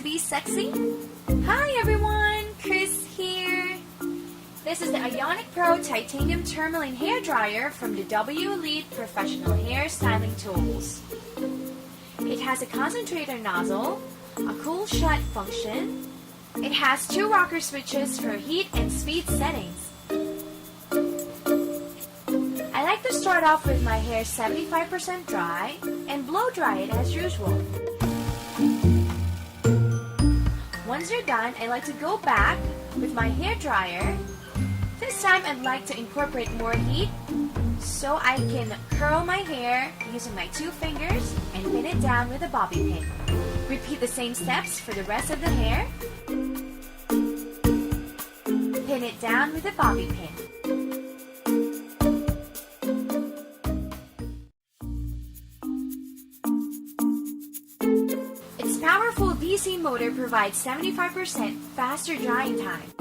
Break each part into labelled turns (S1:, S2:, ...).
S1: be sexy? Hi everyone, Chris here. This is the Ionic Pro Titanium Tourmaline Hair Dryer from the W Elite Professional Hair Styling Tools. It has a concentrator nozzle, a cool shut function. It has 2 rocker switches for heat and speed settings. I like to start off with my hair 75% dry and blow dry it as usual. Once you're done, I like to go back with my hair dryer. This time I'd like to incorporate more heat so I can curl my hair using my 2 fingers and pin it down with a bobby pin. Repeat the same steps for the rest of the hair. Pin it down with a bobby pin. Its powerful DC motor provides 75% faster drying time.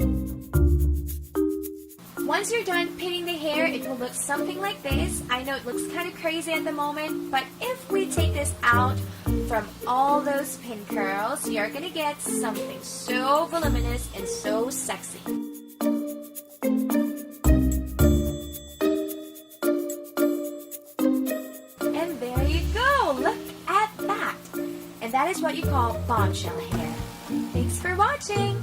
S1: Once you're done pinning the hair, it will look something like this. I know it looks kind of crazy at the moment, but if we take this out from all those pin curls, you're gonna get something so voluminous and so sexy. And there you go! Look at that! And that is what you call bombshell hair. Thanks for watching!